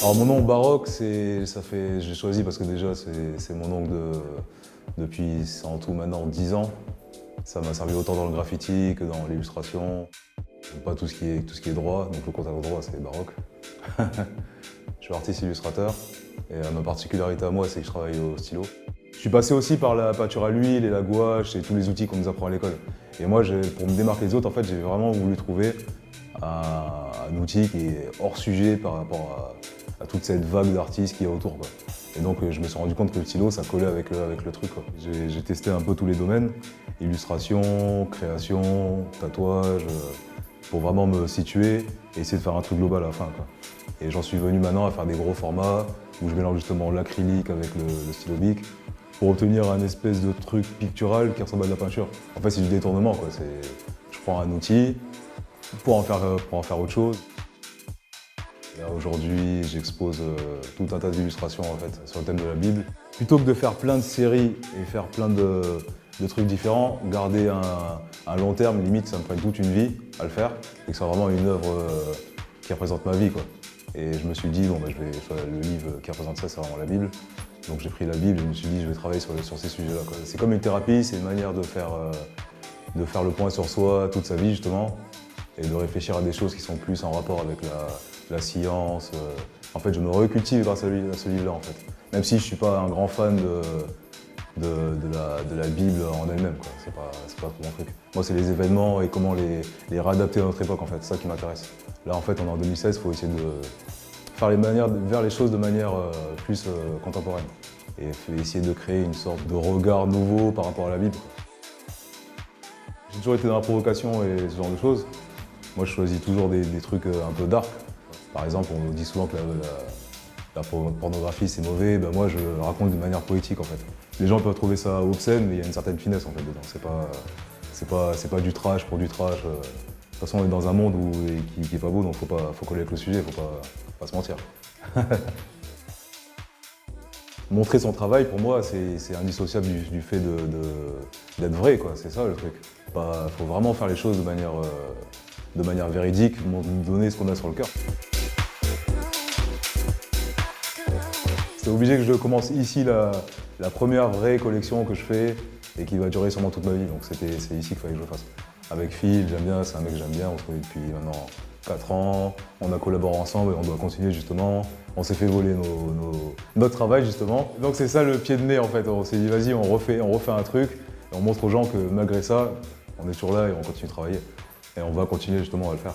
Alors mon nom baroque, j'ai choisi parce que déjà c'est mon nom depuis en tout maintenant 10 ans. Ça m'a servi autant dans le graffiti que dans l'illustration. J'aime pas tout ce qui est droit, donc le contact droit c'est baroque. Je suis artiste illustrateur et ma particularité à moi c'est que je travaille au stylo. Je suis passé aussi par la peinture à l'huile et la gouache et tous les outils qu'on nous apprend à l'école. Et moi, pour me démarquer des autres, en fait, j'ai vraiment voulu trouver un outil qui est hors sujet par rapport à toute cette vague d'artistes qu'il y a autour, quoi. Et donc, je me suis rendu compte que le stylo, ça collait avec le truc, quoi. J'ai testé un peu tous les domaines, illustration, création, tatouage, pour vraiment me situer et essayer de faire un truc global à la fin, quoi. Et j'en suis venu maintenant à faire des gros formats où je mélange justement l'acrylique avec le stylo bic pour obtenir un espèce de truc pictural qui ressemble à de la peinture. En fait, c'est du détournement, quoi. Je prends un outil pour en faire autre chose. Aujourd'hui, j'expose tout un tas d'illustrations en fait, sur le thème de la Bible. Plutôt que de faire plein de séries et faire plein de trucs différents, garder un long terme, limite ça me prenne toute une vie à le faire, et que ce soit vraiment une œuvre qui représente ma vie, quoi. Et je me suis dit, bon, le livre qui représente ça, c'est vraiment la Bible. Donc j'ai pris la Bible et je me suis dit, je vais travailler sur ces sujets-là, quoi. C'est comme une thérapie, c'est une manière de faire le point sur soi toute sa vie, justement, et de réfléchir à des choses qui sont plus en rapport avec la science. En fait, je me recultive grâce à ce livre-là, en fait. Même si je ne suis pas un grand fan de la Bible en elle-même, quoi. C'est pas trop mon truc. Moi, c'est les événements et comment les réadapter à notre époque, en fait. C'est ça qui m'intéresse. Là, en fait, on est en 2016, il faut essayer de faire vers les choses de manière plus contemporaine. Et essayer de créer une sorte de regard nouveau par rapport à la Bible, quoi. J'ai toujours été dans la provocation et ce genre de choses. Moi, je choisis toujours des trucs un peu dark. Par exemple, on nous dit souvent que la pornographie, c'est mauvais. Ben moi, je le raconte de manière poétique, en fait. Les gens peuvent trouver ça obscène, mais il y a une certaine finesse, en fait, dedans. C'est pas du trash pour du trash. De toute façon, on est dans un monde qui est pas beau, donc faut coller avec le sujet, faut pas se mentir. Montrer son travail, pour moi, c'est indissociable du fait d'être vrai, quoi. C'est ça, le truc. Faut vraiment faire les choses de manière véridique, donner ce qu'on a sur le cœur. C'est obligé que je commence ici la première vraie collection que je fais et qui va durer sûrement toute ma vie. Donc c'est ici qu'il fallait que je le fasse. Avec Phil, j'aime bien, c'est un mec que j'aime bien, on se connaît depuis maintenant 4 ans, on a collaboré ensemble et on doit continuer justement. On s'est fait voler notre travail justement. Donc c'est ça le pied de nez en fait, on s'est dit vas-y on refait un truc et on montre aux gens que malgré ça, on est toujours là et on continue de travailler. Et on va continuer justement à le faire.